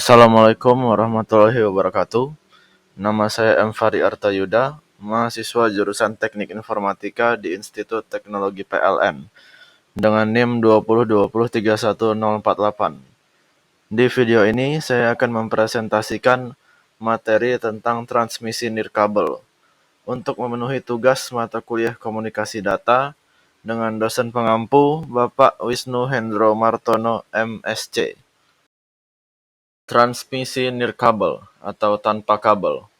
Assalamualaikum warahmatullahi wabarakatuh. Nama saya M. Fari Artayuda, mahasiswa jurusan Teknik Informatika di Institut Teknologi PLN dengan NIM 2020311048. Di video ini saya akan mempresentasikan materi tentang transmisi nirkabel untuk memenuhi tugas mata kuliah komunikasi data dengan dosen pengampu Bapak Wisnu Hendro Martono, MSc. Transmisi nirkabel atau tanpa kabel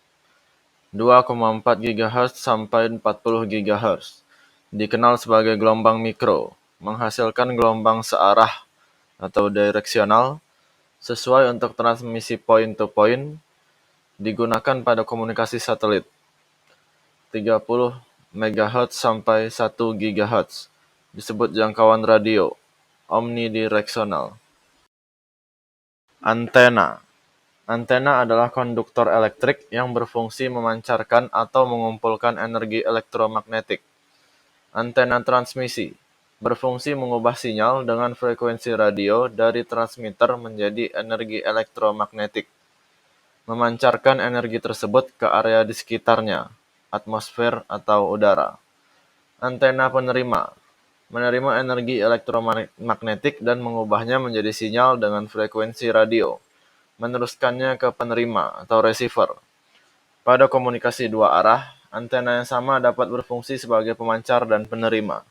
2,4 GHz sampai 40 GHz dikenal sebagai gelombang mikro, menghasilkan gelombang searah atau direksional sesuai untuk transmisi point-to-point, digunakan pada komunikasi satelit 30 MHz sampai 1 GHz, disebut jangkauan radio omnidireksional. Antena adalah konduktor elektrik yang berfungsi memancarkan atau mengumpulkan energi elektromagnetik. Antena transmisi berfungsi mengubah sinyal dengan frekuensi radio dari transmitter menjadi energi elektromagnetik, memancarkan energi tersebut ke area di sekitarnya, atmosfer atau udara. Antena penerima menerima energi elektromagnetik dan mengubahnya menjadi sinyal dengan frekuensi radio, meneruskannya ke penerima atau receiver. Pada komunikasi dua arah, antena yang sama dapat berfungsi sebagai pemancar dan penerima.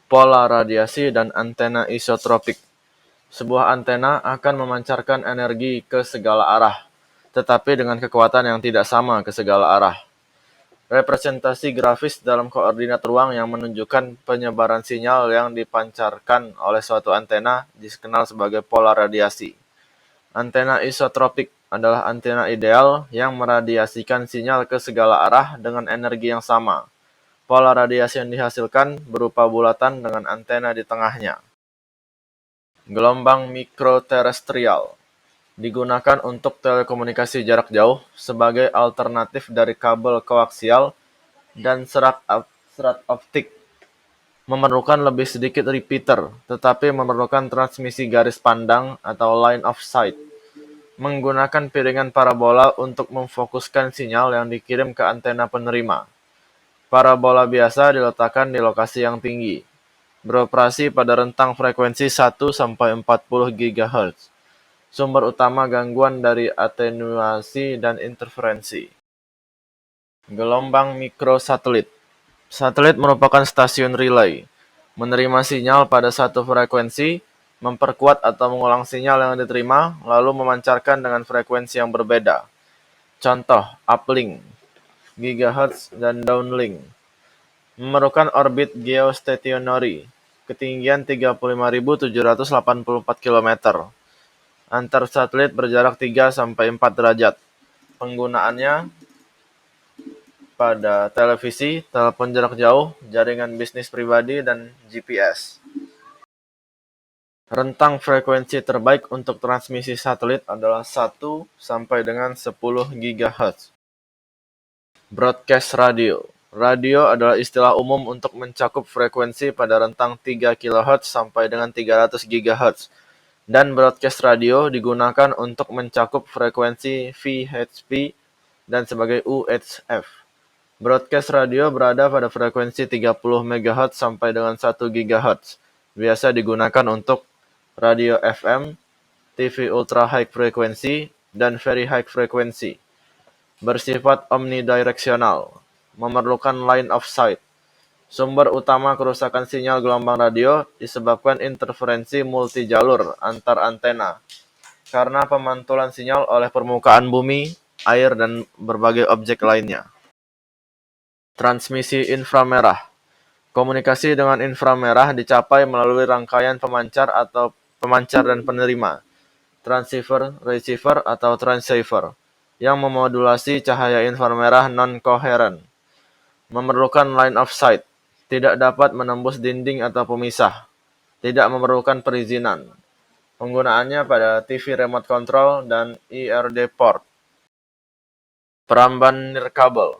Pola radiasi dan antena isotropik. Sebuah antena akan memancarkan energi ke segala arah, tetapi dengan kekuatan yang tidak sama ke segala arah. Representasi grafis dalam koordinat ruang yang menunjukkan penyebaran sinyal yang dipancarkan oleh suatu antena dikenal sebagai pola radiasi. Antena isotropik adalah antena ideal yang meradiasikan sinyal ke segala arah dengan energi yang sama. Pola radiasi yang dihasilkan berupa bulatan dengan antena di tengahnya. Gelombang mikroterestrial digunakan untuk telekomunikasi jarak jauh sebagai alternatif dari kabel koaksial dan serat optik. Memerlukan lebih sedikit repeater, tetapi memerlukan transmisi garis pandang atau line of sight. Menggunakan piringan parabola untuk memfokuskan sinyal yang dikirim ke antena penerima. Parabola biasa diletakkan di lokasi yang tinggi. Beroperasi pada rentang frekuensi 1-40 GHz. Sumber utama gangguan dari atenuasi dan interferensi. Gelombang mikrosatelit. Satelit merupakan stasiun relay. Menerima sinyal pada satu frekuensi, memperkuat atau mengulang sinyal yang diterima, lalu memancarkan dengan frekuensi yang berbeda. Contoh, uplink, gigahertz, dan downlink. Memerlukan orbit geostationary, ketinggian 35.784 km. Antar satelit berjarak 3-4 derajat. Penggunaannya pada televisi, telepon jarak jauh, jaringan bisnis pribadi, dan GPS. Rentang frekuensi terbaik untuk transmisi satelit adalah 1 sampai dengan 10 GHz. Broadcast radio. Radio adalah istilah umum untuk mencakup frekuensi pada rentang 3 kHz sampai dengan 300 GHz. Dan broadcast radio digunakan untuk mencakup frekuensi VHF dan sebagai UHF. Broadcast radio berada pada frekuensi 30 MHz sampai dengan 1 GHz. Biasa digunakan untuk radio FM, TV ultra high frequency, dan very high frequency. Bersifat omnidireksional, memerlukan line of sight. Sumber utama kerusakan sinyal gelombang radio disebabkan interferensi multijalur antar antena karena pemantulan sinyal oleh permukaan bumi, air, dan berbagai objek lainnya. Transmisi inframerah. Komunikasi dengan inframerah dicapai melalui rangkaian pemancar atau pemancar dan penerima, transceiver, receiver, atau transceiver, yang memodulasi cahaya inframerah non-koheren. Memerlukan line of sight, tidak dapat menembus dinding atau pemisah, tidak memerlukan perizinan. Penggunaannya pada TV remote control dan IRD port. Peramban nirkabel.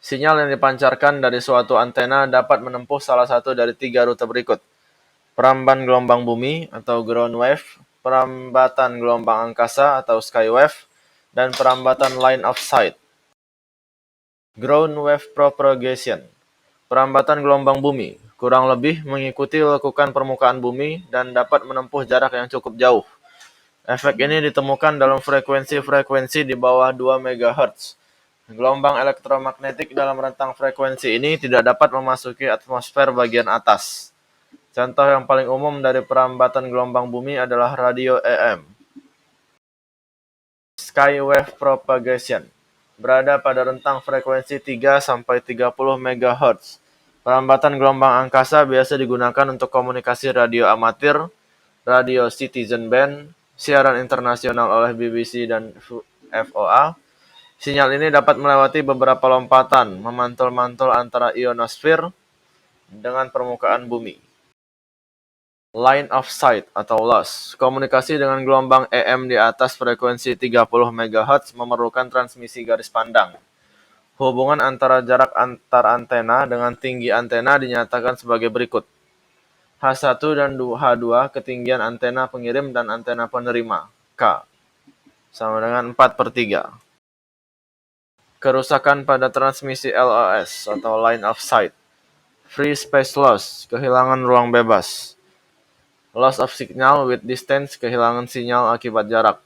Sinyal yang dipancarkan dari suatu antena dapat menempuh salah satu dari 3 rute berikut. peramban gelombang bumi atau ground wave, perambatan gelombang angkasa atau sky wave, dan perambatan line of sight. Ground wave propagation, perambatan gelombang bumi, kurang lebih mengikuti lekukan permukaan bumi dan dapat menempuh jarak yang cukup jauh. Efek ini ditemukan dalam frekuensi-frekuensi di bawah 2 MHz. Gelombang elektromagnetik dalam rentang frekuensi ini tidak dapat memasuki atmosfer bagian atas. Contoh yang paling umum dari perambatan gelombang bumi adalah radio AM. Sky wave propagation berada pada rentang frekuensi 3-30 MHz. Perambatan gelombang angkasa biasa digunakan untuk komunikasi radio amatir, radio citizen band, siaran internasional oleh BBC dan FOA. Sinyal ini dapat melewati beberapa lompatan, memantul-mantul antara ionosfer dengan permukaan bumi. Line of sight atau loss. Komunikasi dengan gelombang EM di atas frekuensi 30 MHz memerlukan transmisi garis pandang. Hubungan antara jarak antar antena dengan tinggi antena dinyatakan sebagai berikut. H1 dan H2 ketinggian antena pengirim dan antena penerima, K, sama dengan 4/3. Kerusakan pada transmisi LOS atau line of sight. Free space loss, kehilangan ruang bebas. Loss of signal with distance, kehilangan sinyal akibat jarak.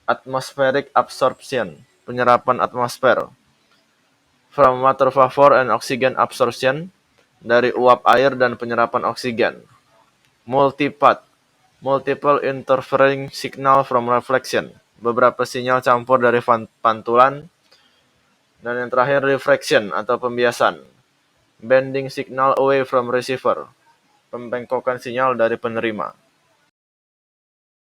Atmospheric absorption, penyerapan atmosfer. From water vapor and oxygen absorption, dari uap air dan penyerapan oksigen. Multipath, multiple interfering signal from reflection, beberapa sinyal campur dari pantulan. Dan yang terakhir refraction atau pembiasan, bending signal away from receiver, pembengkokan sinyal dari penerima.